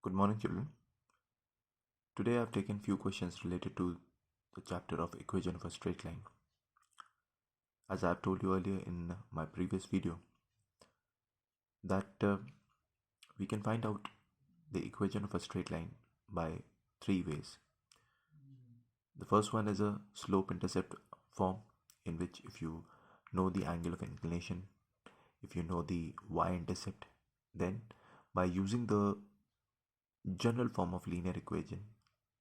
Good morning, children. Today I have taken few questions related to the chapter of equation of a straight line. As I have told you earlier in my previous video, that we can find out the equation of a straight line by three ways. The first one is a slope-intercept form, in which if you know the angle of inclination, if you know the y-intercept, then by using the general form of linear equation,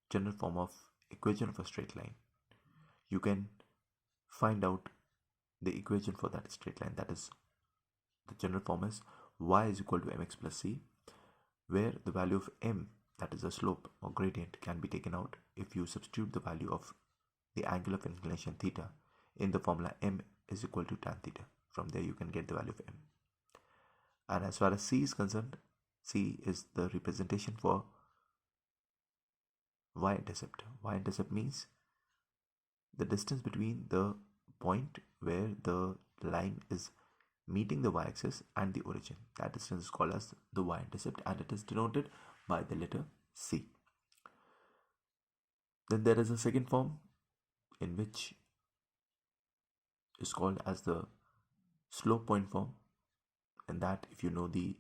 general form of equation of a straight line, you can find out the equation for that straight line. That is, the general form is y is equal to mx plus c, where the value of m, that is a slope or gradient, can be taken out if you substitute the value of the angle of inclination theta in the formula m is equal to tan theta. From there you can get the value of m. And as far as c is concerned, c is the representation for y-intercept. Y-intercept means the distance between the point where the line is meeting the y-axis and the origin. That distance is called as the y-intercept, and it is denoted by the letter c. Then there is a second form, in which is called as the slope point form, and that if you know the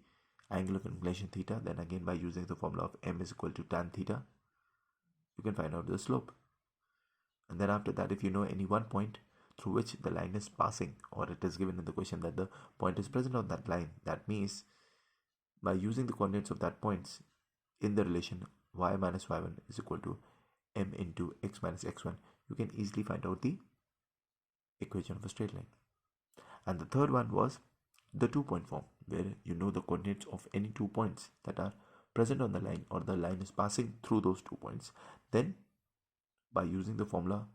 angle of inclination theta, then again by using the formula of m is equal to tan theta, you can find out the slope. And then after that, if you know any one point through which the line is passing, or it is given in the question that the point is present on that line, that means by using the coordinates of that points in the relation y minus y1 is equal to m into x minus x1, you can easily find out the equation of a straight line. And the third one was the 2-point form, where you know the coordinates of any 2 points that are present on the line, or the line is passing through those 2 points. Then by using the formula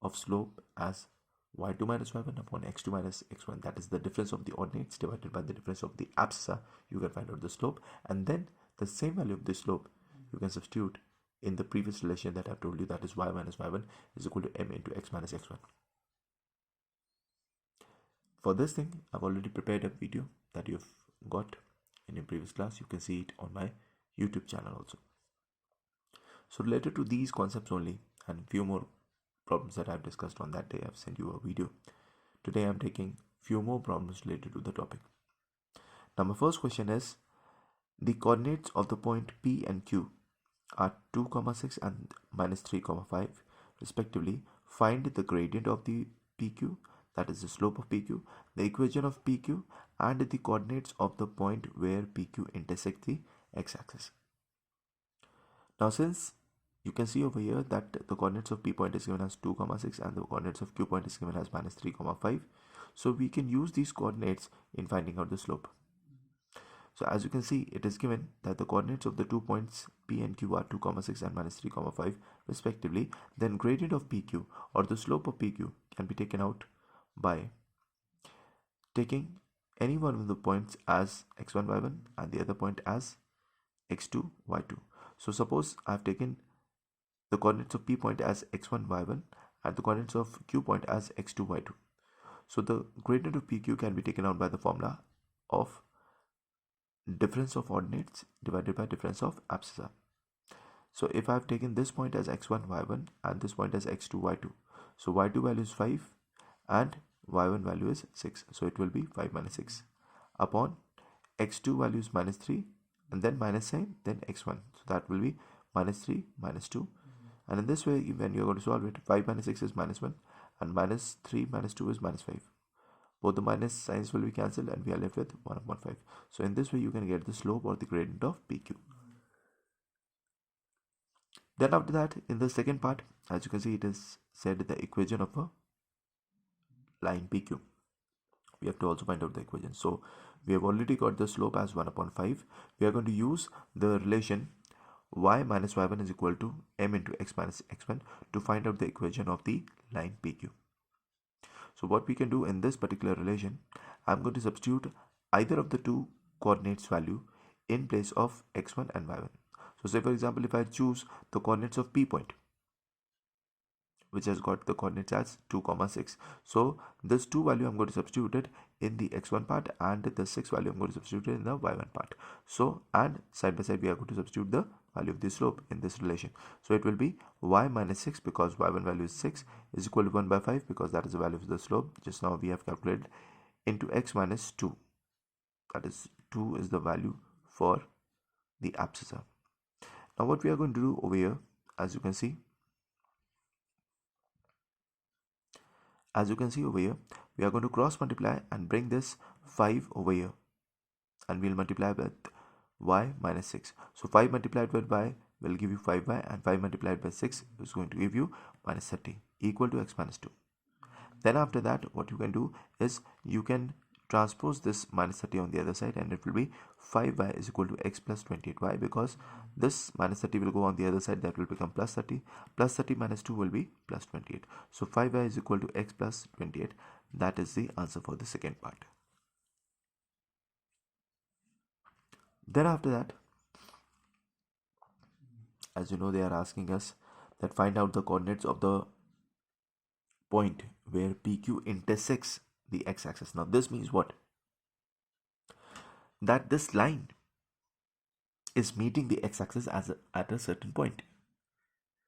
of slope as y2 minus y1 upon x2 minus x1, that is the difference of the ordinates divided by the difference of the abscissa, you can find out the slope. And then the same value of the slope you can substitute in the previous relation that I've told you, that is y minus y1 is equal to m into x minus x1. For this thing, I've already prepared a video that you've got in your previous class. You can see it on my YouTube channel also. So related to these concepts only, and few more problems that I've discussed on that day, I've sent you a video. Today I'm taking few more problems related to the topic. Now my first question is, the coordinates of the point P and Q are 2, 6 and minus 3, 5 respectively. Find the gradient of the PQ, that is the slope of PQ, the equation of PQ, and the coordinates of the point where PQ intersect the x-axis. Now since you can see over here that the coordinates of P point is given as 2, 6 and the coordinates of Q point is given as minus 3, 5, so we can use these coordinates in finding out the slope. So as you can see, it is given that the coordinates of the 2 points P and Q are 2, 6 and minus 3, 5 respectively. Then gradient of PQ, or the slope of PQ, can be taken out by taking any one of the points as x1, y1 and the other point as x2, y2. So suppose I have taken the coordinates of P point as x1, y1 and the coordinates of Q point as x2, y2. So the gradient of PQ can be taken out by the formula of difference of ordinates divided by difference of abscissa. So if I have taken this point as x1, y1 and this point as x2, y2, so y2 value is 5 and y1 value is 6, so it will be 5 minus 6 upon x2 value is minus 3 and then minus sign, then x1, so that will be minus 3 minus 2. And in this way, when you are going to solve it, 5 minus 6 is minus 1 and minus 3 minus 2 is minus 5. Both the minus signs will be cancelled and we are left with 1 upon 5. So in this way you can get the slope or the gradient of PQ. Then after that, in the second part, as you can see, it is said the equation of a line PQ. We have to also find out the equation. So we have already got the slope as 1 upon 5. We are going to use the relation y minus y1 is equal to m into x minus x1 to find out the equation of the line PQ. So what we can do in this particular relation, I'm going to substitute either of the two coordinates value in place of x1 and y1. So say for example, if I choose the coordinates of P point, which has got the coordinates as 2, 6. So this 2 value I'm going to substitute it in the x1 part, and the 6 value I'm going to substitute it in the y1 part. So, and side by side we are going to substitute the value of the slope in this relation. So it will be y minus 6, because y1 value is 6, is equal to 1 by 5, because that is the value of the slope just now we have calculated, into x minus 2. That is 2 is the value for the abscissa. Now what we are going to do over here, as you can see over here, we are going to cross multiply and bring this 5 over here, and we'll multiply with y minus 6. So 5 multiplied with y will give you 5y, and 5 multiplied by 6 is going to give you minus 30, equal to x minus 2. Then after that, what you can do is you can transpose this minus 30 on the other side, and it will be 5y is equal to x plus 28. Why? Because this minus 30 will go on the other side, that will become plus 30. Plus 30 minus 2 will be plus 28. So 5y is equal to x plus 28. That is the answer for the second part. Then after that, as you know, they are asking us that find out the coordinates of the point where PQ intersects the x-axis. Now this means what? That this line is meeting the x-axis at a certain point.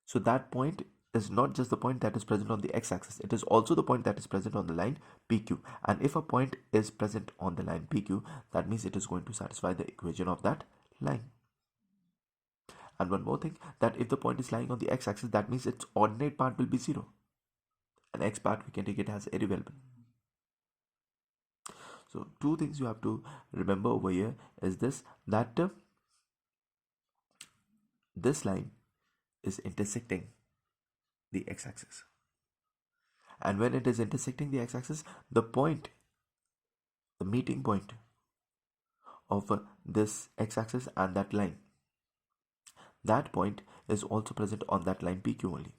So that point is not just the point that is present on the x-axis, it is also the point that is present on the line PQ. And if a point is present on the line PQ, that means it is going to satisfy the equation of that line. And one more thing, that if the point is lying on the x-axis, that means its ordinate part will be 0. And x part we can take it as irrelevant. So two things you have to remember over here is this, that this line is intersecting the x-axis, and when it is intersecting the x-axis, the meeting point of this x-axis and that line, that point is also present on that line PQ only.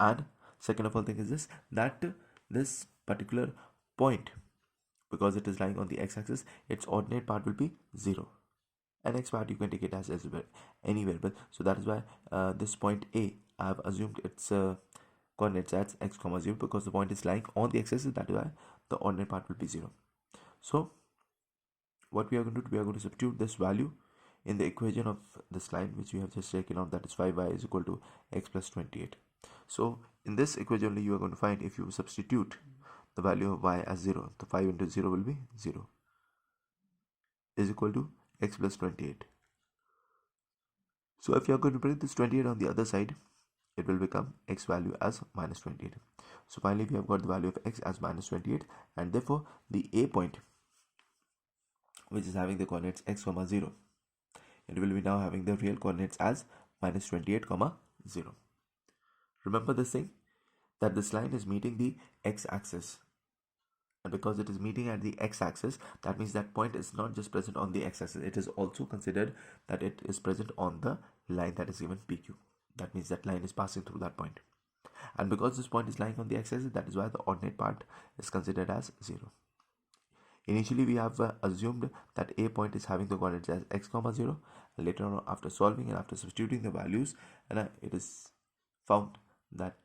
And second of all thing is this, that this particular point, because it is lying on the x-axis, its ordinate part will be 0, and x part you can take it as any variable. So that is why this point A, I have assumed its coordinates as x, 0, because the point is lying on the x-axis. That is why the ordinate part will be 0. So what we are going to do, we are going to substitute this value in the equation of this line which we have just taken out, that is 5y is equal to x plus 28. So in this equation only you are going to find, if you substitute the value of y as 0, the 5 into 0 will be 0, is equal to x plus 28. So if you are going to bring this 28 on the other side, it will become x value as minus 28. So finally we have got the value of x as minus 28, and therefore the A point, which is having the coordinates x, 0, it will be now having the real coordinates as minus 28, 0. Remember this thing, that this line is meeting the x-axis, and because it is meeting at the x-axis, that means that point is not just present on the x-axis, it is also considered that it is present on the line that is given PQ. That means that line is passing through that point, and because this point is lying on the x-axis, that is why the ordinate part is considered as 0. Initially we have assumed that A point is having the coordinates as x, 0, and later on, after solving and after substituting the values, and it is found that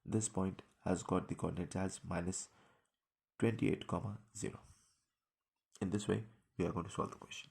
this point has got the coordinates as minus 28, 0. In this way we are going to solve the question.